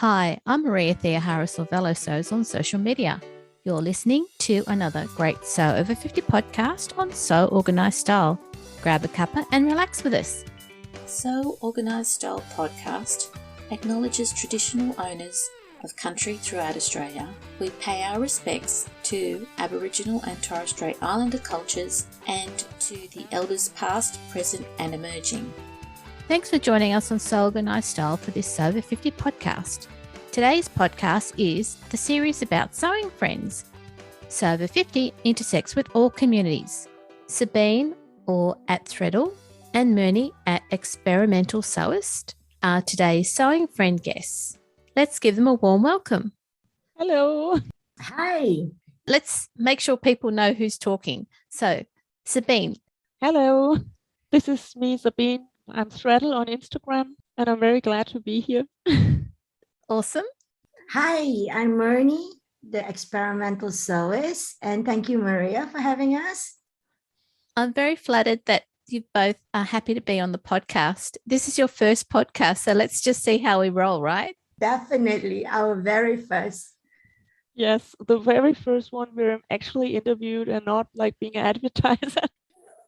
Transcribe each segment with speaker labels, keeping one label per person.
Speaker 1: Hi, I'm Maria Thea Harris or Velosos on social media. You're listening to another great Sew Over 50 podcast on Sew Organised Style. Grab a cuppa and relax with us. Sew Organised Style podcast acknowledges traditional owners of country throughout Australia. We pay our respects to Aboriginal and Torres Strait Islander cultures and to the elders past, present and emerging. Thanks for joining us on Sew Organised Style for this Sew Over 50 podcast. Today's podcast is the series about sewing friends. Sew Over 50 intersects with all communities. Sabine, or at Threadle, and Myrnie at Experimental Sewist are today's sewing friend guests. Let's give them a warm welcome.
Speaker 2: Hello.
Speaker 3: Hi.
Speaker 1: Let's make sure people know who's talking. So, Sabine.
Speaker 2: Hello. This is me, Sabine. I'm Threadle on Instagram, and I'm very glad to be here.
Speaker 1: Awesome.
Speaker 3: Hi, I'm Myrnie, the Experimental Sewist, and thank you, Maria, for having us.
Speaker 1: I'm very flattered that you both are happy to be on the podcast. This is your first podcast, so let's just see how we roll, right?
Speaker 3: Definitely, our very first.
Speaker 2: Yes, the very first one where I'm actually interviewed and not like being an advertiser.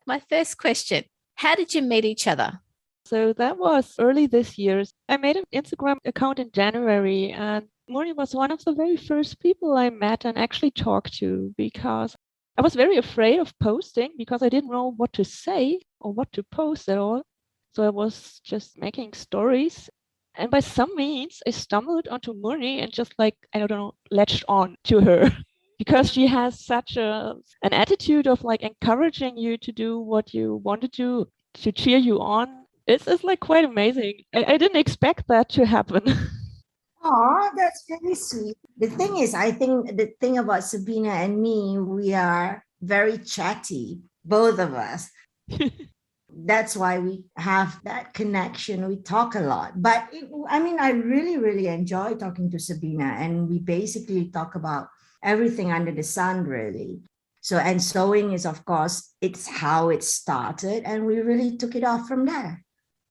Speaker 1: My first question, how did you meet each other?
Speaker 2: So that was early this year. I made an Instagram account in January, and Myrnie was one of the very first people I met and actually talked to, because I was very afraid of posting because I didn't know what to say or what to post at all. So I was just making stories. And by some means, I stumbled onto Myrnie and just latched on to her because she has such an attitude of like encouraging you to do what you want to do, to cheer you on. It's like quite amazing. I didn't expect that to happen.
Speaker 3: Oh, that's very sweet. The thing is, I think the thing about Sabina and me, we are very chatty, both of us. That's why we have that connection. We talk a lot. But I really, really enjoy talking to Sabina, and we basically talk about everything under the sun, really. So, and sewing is, of course, it's how it started, and we really took it off from there.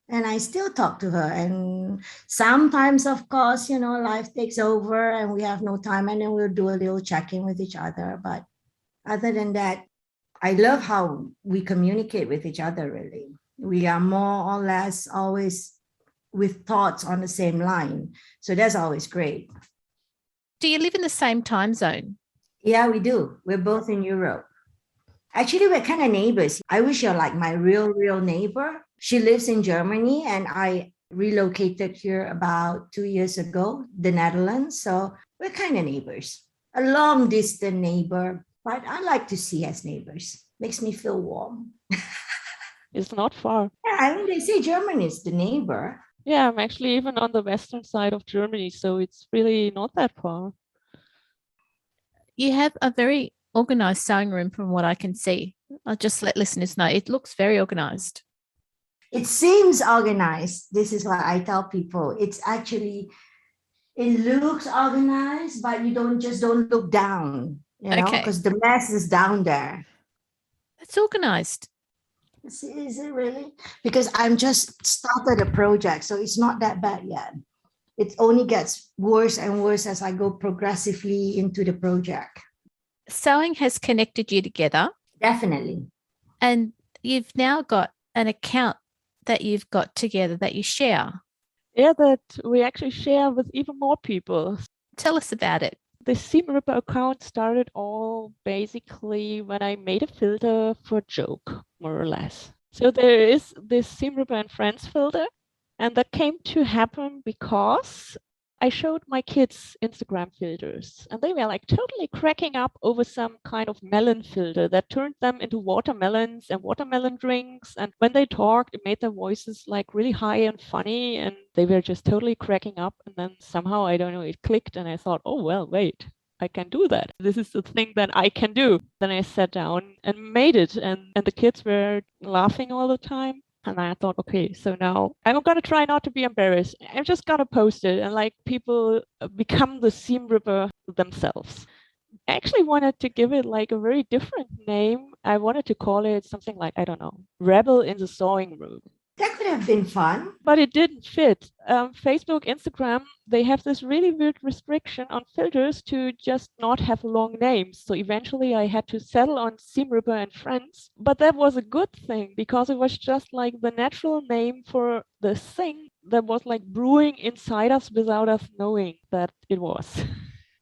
Speaker 3: And I still talk to her. And sometimes, of course, life takes over and we have no time, and then we'll do a little check-in with each other. But other than that, I love how we communicate with each other, really. We are more or less always with thoughts on the same line. So that's always great.
Speaker 1: Do you live in the same time zone?
Speaker 3: Yeah, we do. We're both in Europe. Actually, we're kind of neighbors. I wish you're like my real neighbor. She lives in Germany, and I relocated here about 2 years ago, the Netherlands. So we're kind of neighbors, a long distance neighbor, but I like to see as neighbors. Makes me feel warm.
Speaker 2: It's not far.
Speaker 3: Yeah, they say Germany is the neighbor.
Speaker 2: Yeah, I'm actually even on the western side of Germany, so it's really not that far.
Speaker 1: You have a very organised sewing room from what I can see. I'll just let listeners know it looks very organised.
Speaker 3: It seems organized. This is what I tell people. It looks organized, but you don't look down, because the mess is down there.
Speaker 1: It's organized.
Speaker 3: Is it really? Because I'm just started a project, so it's not that bad yet. It only gets worse and worse as I go progressively into the project.
Speaker 1: Sewing has connected you together.
Speaker 3: Definitely.
Speaker 1: And you've now got an account that you've got together that you share.
Speaker 2: Yeah, that we actually share with even more people.
Speaker 1: Tell us about it.
Speaker 2: The Seam Ripper account started all basically when I made a filter for a joke, more or less. So there is this Seam Ripper and Friends filter, and that came to happen because I showed my kids Instagram filters, and they were like totally cracking up over some kind of melon filter that turned them into watermelons and watermelon drinks. And when they talked, it made their voices like really high and funny, and they were just totally cracking up. And then somehow, I don't know, it clicked, and I thought, oh, well, wait, I can do that. This is the thing that I can do. Then I sat down and made it, and the kids were laughing all the time. And I thought, okay, so now I'm going to try not to be embarrassed. I'm just going to post it and like people become the Seam Ripper themselves. I actually wanted to give it like a very different name. I wanted to call it something like, I don't know, Rebel in the Sewing Room.
Speaker 3: That could have been fun.
Speaker 2: But it didn't fit. Facebook, Instagram, they have this really weird restriction on filters to just not have long names. So eventually I had to settle on Simripper and Friends. But that was a good thing because it was just like the natural name for the thing that was like brewing inside us without us knowing that it was.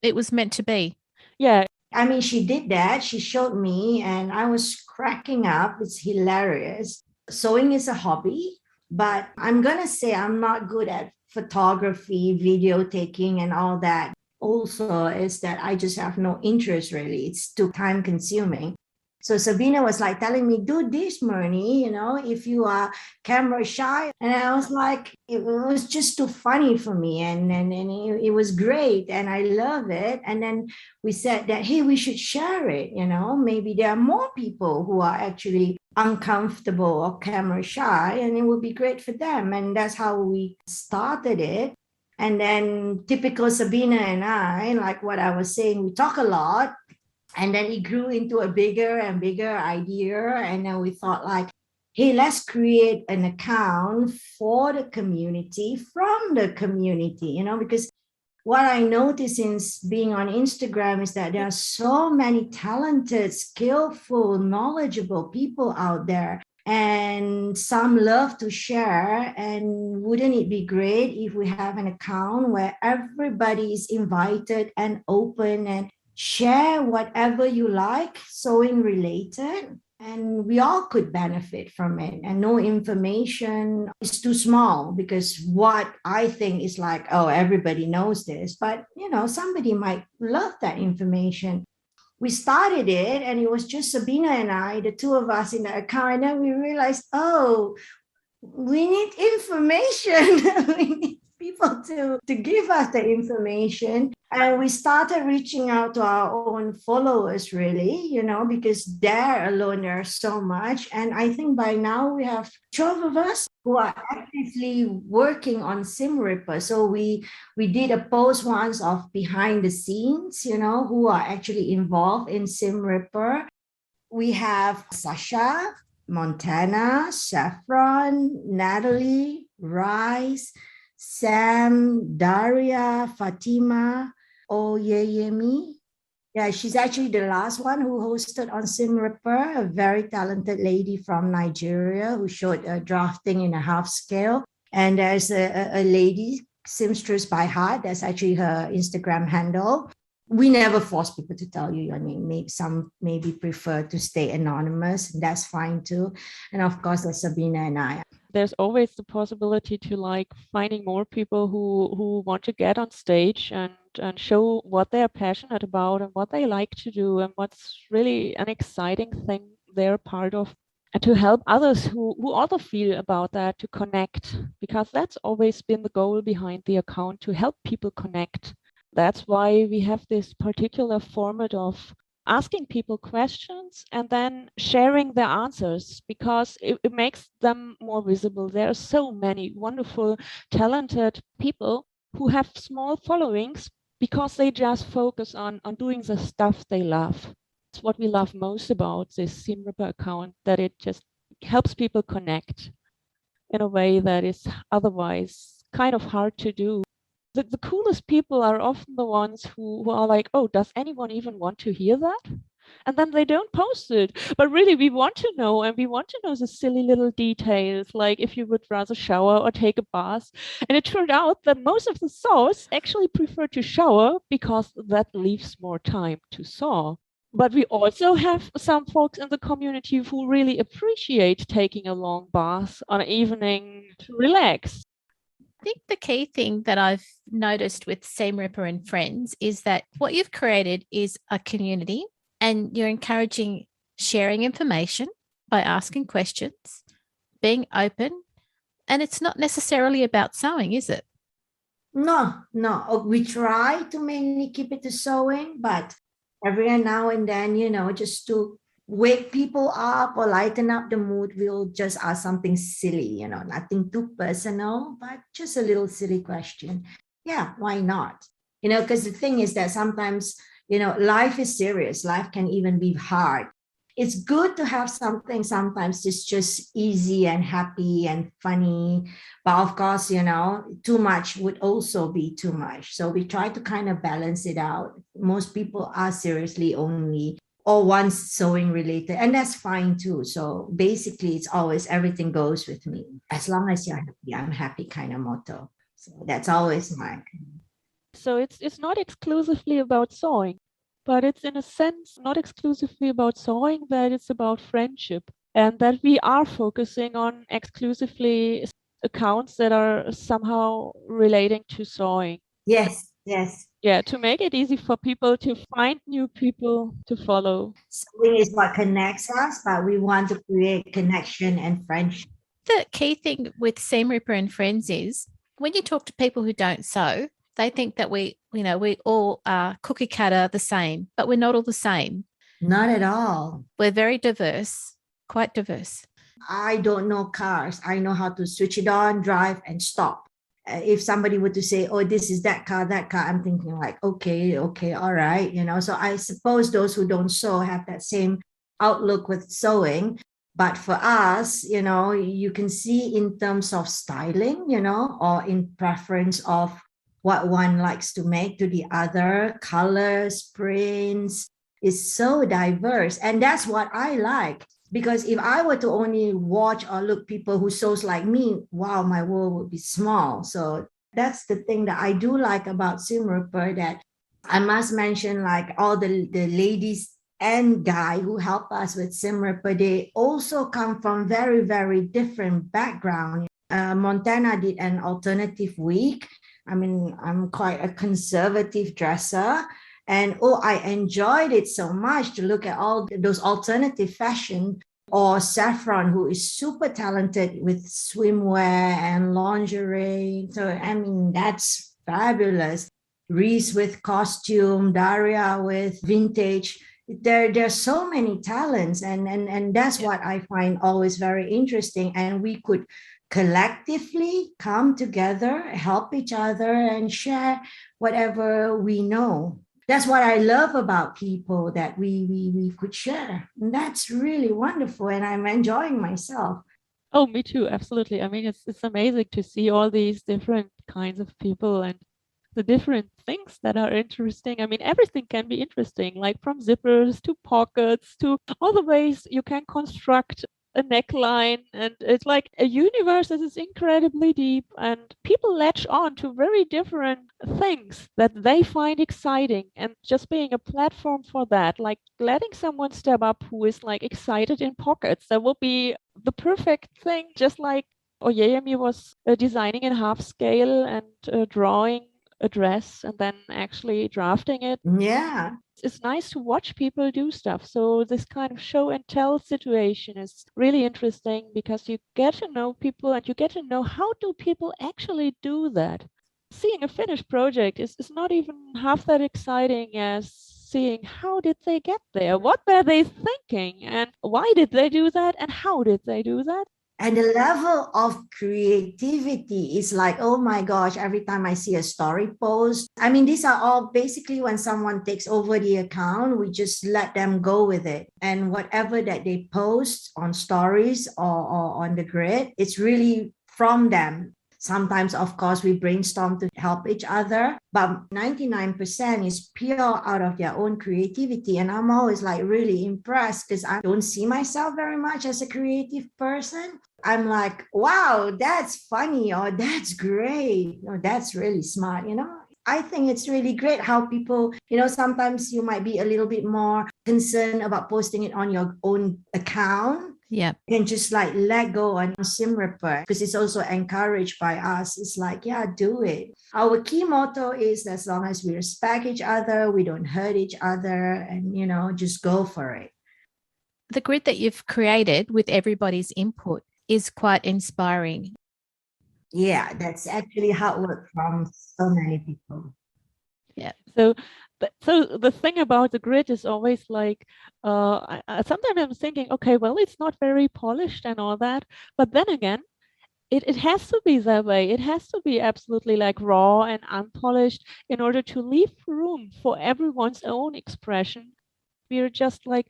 Speaker 1: It was meant to be.
Speaker 2: Yeah.
Speaker 3: I mean, she did that. She showed me, and I was cracking up. It's hilarious. Sewing is a hobby, but I'm going to say I'm not good at photography, video taking, and all that. Also, is that I just have no interest really. It's too time consuming. So Sabina was like telling me, do this, Myrnie, if you are camera shy. And I was like, it was just too funny for me. And it was great. And I love it. And then we said that, hey, we should share it. Maybe there are more people who are actually uncomfortable or camera shy, and it would be great for them. And that's how we started it. And then typical Sabina and I, like what I was saying, we talk a lot. And then it grew into a bigger and bigger idea. And then we thought like, hey, let's create an account for the community, from the community, because what I notice in being on Instagram is that there are so many talented, skillful, knowledgeable people out there. And some love to share. And wouldn't it be great if we have an account where everybody is invited and open and share whatever you like, sewing related, and we all could benefit from it. And no information is too small, because what I think is like, oh, everybody knows this, but somebody might love that information. We started it, and it was just Sabina and I, the two of us in the account, and then we realized, oh, we need information. We need people to give us the information. And we started reaching out to our own followers, really, because there alone, there's so much. And I think by now we have 12 of us who are actively working on Simripper. So we did a post once of behind the scenes, who are actually involved in Simripper. We have Sasha, Montana, Saffron, Natalie, Rice, Sam, Daria, Fatima, Oyeyemi. Yeah, she's actually the last one who hosted on Simripper, a very talented lady from Nigeria who showed drafting in a half scale. And there's a lady, Seamstress by Heart, that's actually her Instagram handle. We never force people to tell you your name. Maybe some prefer to stay anonymous, and that's fine too. And of course, there's Sabina and I.
Speaker 2: There's always the possibility to like finding more people who want to get on stage and show what they're passionate about and what they like to do and what's really an exciting thing they're part of, and to help others who also feel about that to connect, because that's always been the goal behind the account, to help people connect. That's why we have this particular format of asking people questions and then sharing their answers, because it makes them more visible. There are so many wonderful, talented people who have small followings because they just focus on doing the stuff they love. It's what we love most about this Simripper account, that it just helps people connect in a way that is otherwise kind of hard to do. The coolest people are often the ones who are like, oh, does anyone even want to hear that? And then they don't post it. But really, we want to know, and we want to know the silly little details, like if you would rather shower or take a bath. And it turned out that most of the sews actually prefer to shower because that leaves more time to sew. But we also have some folks in the community who really appreciate taking a long bath on an evening to relax.
Speaker 1: I think the key thing that I've noticed with Simripper and Friends is that what you've created is a community, and you're encouraging sharing information by asking questions, being open, and it's not necessarily about sewing, is it?
Speaker 3: No. We try to mainly keep it to sewing, but every now and then, just to wake people up or lighten up the mood, we'll just ask something silly, nothing too personal, but just a little silly question. Yeah, why not? Because the thing is that sometimes, life is serious. Life can even be hard. It's good to have something sometimes it's just easy and happy and funny. But of course, too much would also be too much. So we try to kind of balance it out. Most people are seriously only or once sewing related, and that's fine too. So basically, it's always everything goes with me. As long as you're happy, I'm happy kind of motto. So that's always my.
Speaker 2: So it's not exclusively about sewing, but it's in a sense not exclusively about sewing, that it's about friendship, and that we are focusing on exclusively accounts that are somehow relating to sewing.
Speaker 3: Yes, yes.
Speaker 2: Yeah, to make it easy for people to find new people to follow.
Speaker 3: Sewing is what connects us, but we want to create connection and friendship.
Speaker 1: The key thing with Seam Ripper and Friends is when you talk to people who don't sew, they think that we all are cookie cutter the same, but we're not all the same.
Speaker 3: Not at all.
Speaker 1: We're very diverse, quite diverse.
Speaker 3: I don't know cars. I know how to switch it on, drive, and stop. If somebody were to say, oh, this is that car, I'm thinking like, okay, all right. So I suppose those who don't sew have that same outlook with sewing. But for us, you can see in terms of styling, or in preference of what one likes to make to the other, colors, prints, is so diverse. And that's what I like. Because if I were to only watch or look people who sews like me, wow, my world would be small. So that's the thing that I do like about Seam Ripper, that I must mention, like all the ladies and guy who help us with Seam Ripper, they also come from very, very different background. Montana did an alternative week. I mean, I'm quite a conservative dresser. And I enjoyed it so much to look at all those alternative fashion, or Saffron, who is super talented with swimwear and lingerie. So, I mean, that's fabulous. Reese with costume, Daria with vintage. There's so many talents, and that's what I find always very interesting. And we could collectively come together, help each other, and share whatever we know. That's what I love about people, that we could share. And that's really wonderful. And I'm enjoying myself.
Speaker 2: Oh, me too. Absolutely. I mean, it's amazing to see all these different kinds of people and the different things that are interesting. I mean, everything can be interesting, like from zippers to pockets to all the ways you can construct a neckline, and it's like a universe that is incredibly deep, and people latch on to very different things that they find exciting, and just being a platform for that, like letting someone step up who is like excited in pockets, that will be the perfect thing. Just like Oyeyemi was designing in half scale and drawing a dress and then actually drafting it.
Speaker 3: Yeah.
Speaker 2: It's nice to watch people do stuff. So this kind of show and tell situation is really interesting, because you get to know people and you get to know how do people actually do that. Seeing a finished project is not even half that exciting as seeing how did they get there, what were they thinking, and why did they do that, and how did they do that.
Speaker 3: And the level of creativity is like, oh my gosh, every time I see a story post. I mean, these are all basically when someone takes over the account, we just let them go with it. And whatever that they post on stories or on the grid, it's really from them. Sometimes, of course, we brainstorm to help each other, but 99% is pure out of their own creativity. And I'm always like really impressed, because I don't see myself very much as a creative person. I'm like, wow, that's funny, or that's great, or that's really smart, I think it's really great how people, sometimes you might be a little bit more concerned about posting it on your own account.
Speaker 1: Yeah.
Speaker 3: You can just like let go on Seam Ripper, because it's also encouraged by us. It's like, yeah, do it. Our key motto is, as long as we respect each other, we don't hurt each other, and, just go for it.
Speaker 1: The grid that you've created with everybody's input is quite inspiring.
Speaker 3: Yeah, that's actually how it works from so many people.
Speaker 2: Yeah. So the thing about the grid is always like, sometimes I'm thinking, okay, well, it's not very polished and all that, but then again, it has to be that way. It has to be absolutely like raw and unpolished in order to leave room for everyone's own expression. We're just like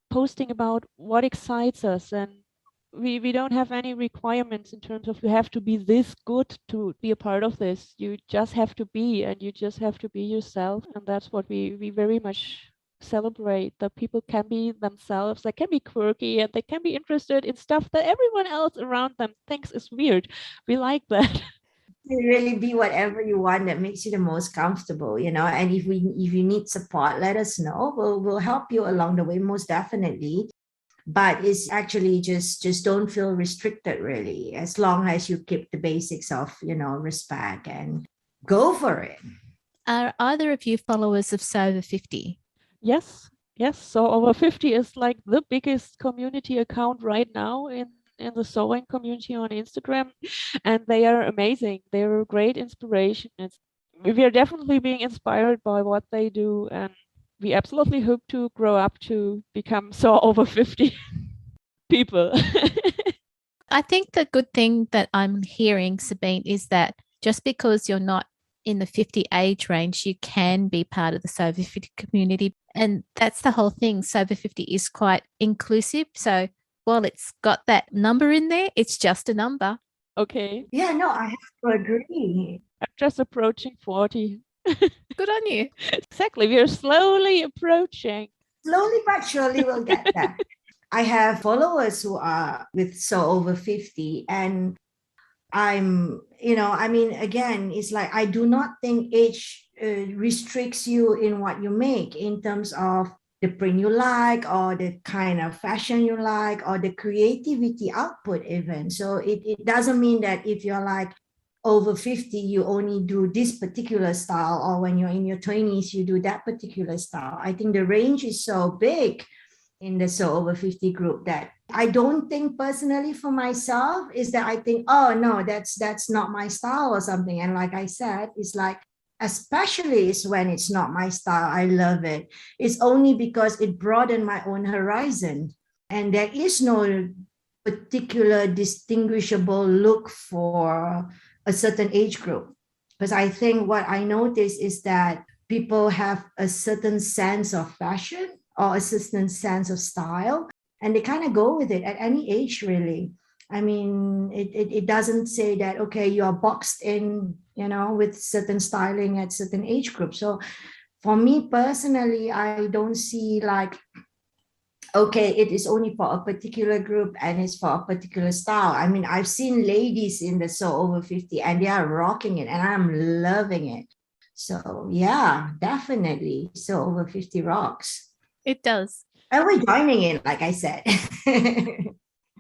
Speaker 2: posting about what excites us, and we don't have any requirements in terms of you have to be this good to be a part of this. You just have to be, and you just have to be yourself, and that's what we very much celebrate, that people can be themselves, they can be quirky, and they can be interested in stuff that everyone else around them thinks is weird. We like that.
Speaker 3: Really be whatever you want that makes you the most comfortable, and if you need support, let us know. We'll help you along the way, most definitely. But it's actually just don't feel restricted, really, as long as you keep the basics of respect and go for it.
Speaker 1: Are either of you followers of Sew Over 50?
Speaker 2: Yes. So Over 50 is like the biggest community account right now in the sewing community on Instagram, and they are amazing. They're a great inspiration. We are definitely being inspired by what they do, and we absolutely hope to grow up to become Sew Over 50 people.
Speaker 1: I think the good thing that I'm hearing, Sabine, is that just because you're not in the 50 age range, you can be part of the Sew Over 50 community. And that's the whole thing. Sew Over 50 is quite inclusive. So while it's got that number in there, it's just a number.
Speaker 2: Okay.
Speaker 3: Yeah, no, I have to agree.
Speaker 2: I'm just approaching 40.
Speaker 1: Good on you.
Speaker 2: Exactly. We are slowly approaching.
Speaker 3: Slowly but surely we'll get there. I have followers who are with Sew Over 50, and again, it's like, I do not think age restricts you in what you make in terms of the print you like, or the kind of fashion you like, or the creativity output even. So it doesn't mean that if you're like over 50, you only do this particular style, or when you're in your 20s, you do that particular style. I think the range is so big in the Sew Over 50 group that I don't think personally for myself is that I think, oh no, that's not my style or something. And like I said, it's like, especially is when it's not my style, I love it. It's only because it broadened my own horizon, and there is no particular distinguishable look for a certain age group. Because I think what I notice is that people have a certain sense of fashion or a certain sense of style, and they kind of go with it at any age, really. I mean, it doesn't say that, okay, you're boxed in, with certain styling at certain age groups. So for me personally, I don't see like, okay, it is only for a particular group and it's for a particular style. I mean, I've seen ladies in the Sew Over 50 and they are rocking it, and I'm loving it. So yeah, definitely Sew Over 50 rocks.
Speaker 1: It does.
Speaker 3: And we're joining in, like I said.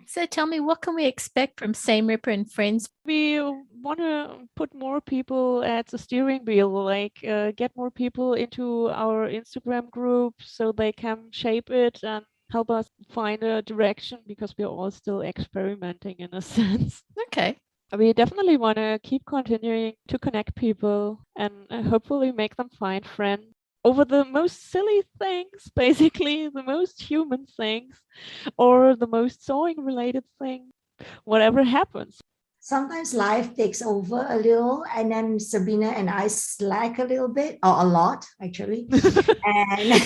Speaker 1: So tell me, what can we expect from Seam Ripper and Friends?
Speaker 2: We want to put more people at the steering wheel, like get more people into our Instagram group so they can shape it and help us find a direction, because we're all still experimenting in a sense.
Speaker 1: Okay.
Speaker 2: We definitely want to keep continuing to connect people and hopefully make them find friends over the most silly things, basically the most human things, or the most sewing related thing, whatever happens.
Speaker 3: Sometimes life takes over a little, and then Sabina and I slack a little bit, or a lot actually. And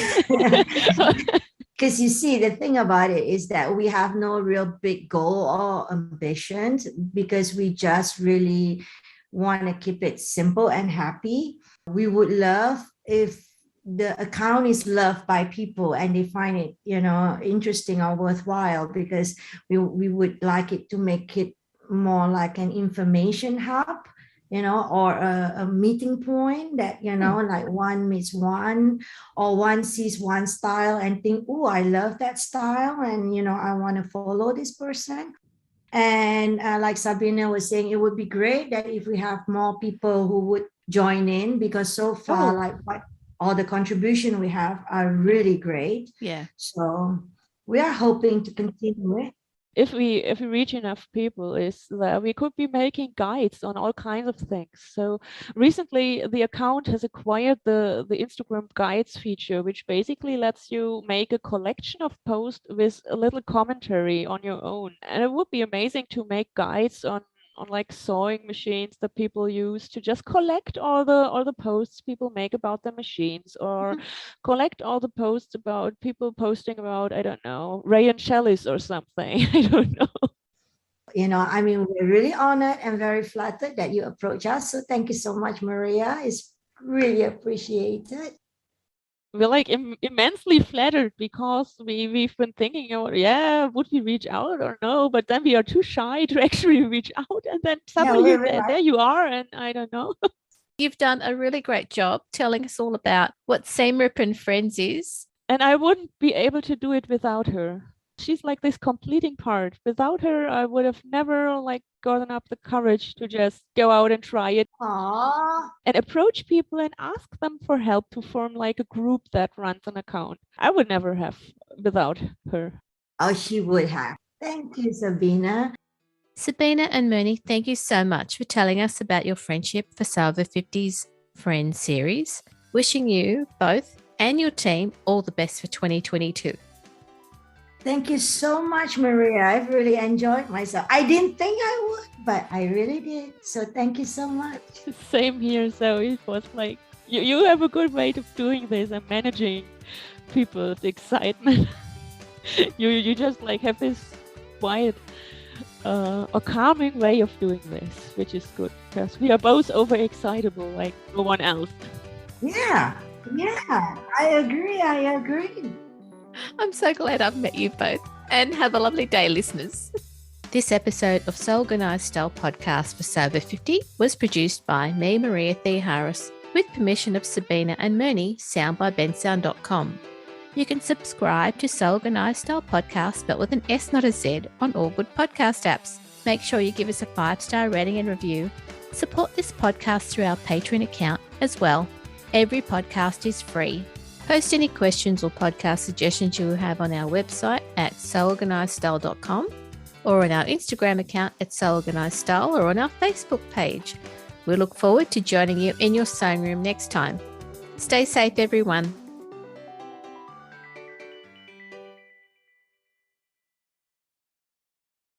Speaker 3: because you see, the thing about it is that we have no real big goal or ambitions, because we just really want to keep it simple and happy. We would love if the account is loved by people and they find it, interesting or worthwhile, because we would like it to make it more like an information hub, or a meeting point that, like one meets one, or one sees one style and think, oh, I love that style, and, I want to follow this person. And like Sabina was saying, it would be great that if we have more people who would join in, because so far, like all the contribution we have are really great.
Speaker 1: Yeah.
Speaker 3: So we are hoping to continue it.
Speaker 2: If we reach enough people, is that we could be making guides on all kinds of things. So recently the account has acquired the Instagram guides feature, which basically lets you make a collection of posts with a little commentary on your own. And it would be amazing to make guides on like sewing machines that people use to just collect all the posts people make about the machines, or collect all the posts about people posting about, I don't know, Ray and Shelley's or something. I don't know.
Speaker 3: I mean, we're really honored and very flattered that you approach us. So thank you so much, Maria. It's really appreciated.
Speaker 2: We're like immensely flattered, because we've been thinking about, would we reach out or no? But then we are too shy to actually reach out. And then suddenly there you are, and I don't know.
Speaker 1: You've done a really great job telling us all about what Seamrip and Friends is.
Speaker 2: And I wouldn't be able to do it without her. She's like this completing part. Without her, I would have never gotten up the courage to just go out and try it.
Speaker 3: Aww.
Speaker 2: And approach people and ask them for help to form like a group that runs an account. I would never have without her.
Speaker 3: Oh, she would have. Thank you, Sabina.
Speaker 1: Sabina and Moni, thank you so much for telling us about your friendship for Sew Over 50's Friends series. Wishing you both and your team all the best for 2022.
Speaker 3: Thank you so much, Maria. I've really enjoyed myself. I didn't think I would, but I really did. So thank you so much.
Speaker 2: Same here. So it was like, you have a good way of doing this and managing people's excitement. you just have this quiet or calming way of doing this, which is good, because we are both overexcitable like no one else.
Speaker 3: Yeah, I agree.
Speaker 1: I'm so glad I've met you both, and have a lovely day, listeners. This episode of Sew Organised Style podcast for Sew Over 50 was produced by me, Maria Theoharis, with permission of Sabina and Moni, sound by bensound.com. You can subscribe to Sew Organised Style podcast, but with an S, not a Z, on all good podcast apps. Make sure you give us a 5-star rating and review. Support this podcast through our Patreon account as well. Every podcast is free. Post any questions or podcast suggestions you have on our website at seworganisedstyle.com, or on our Instagram account at seworganisedstyle, or on our Facebook page. We look forward to joining you in your sewing room next time. Stay safe, everyone.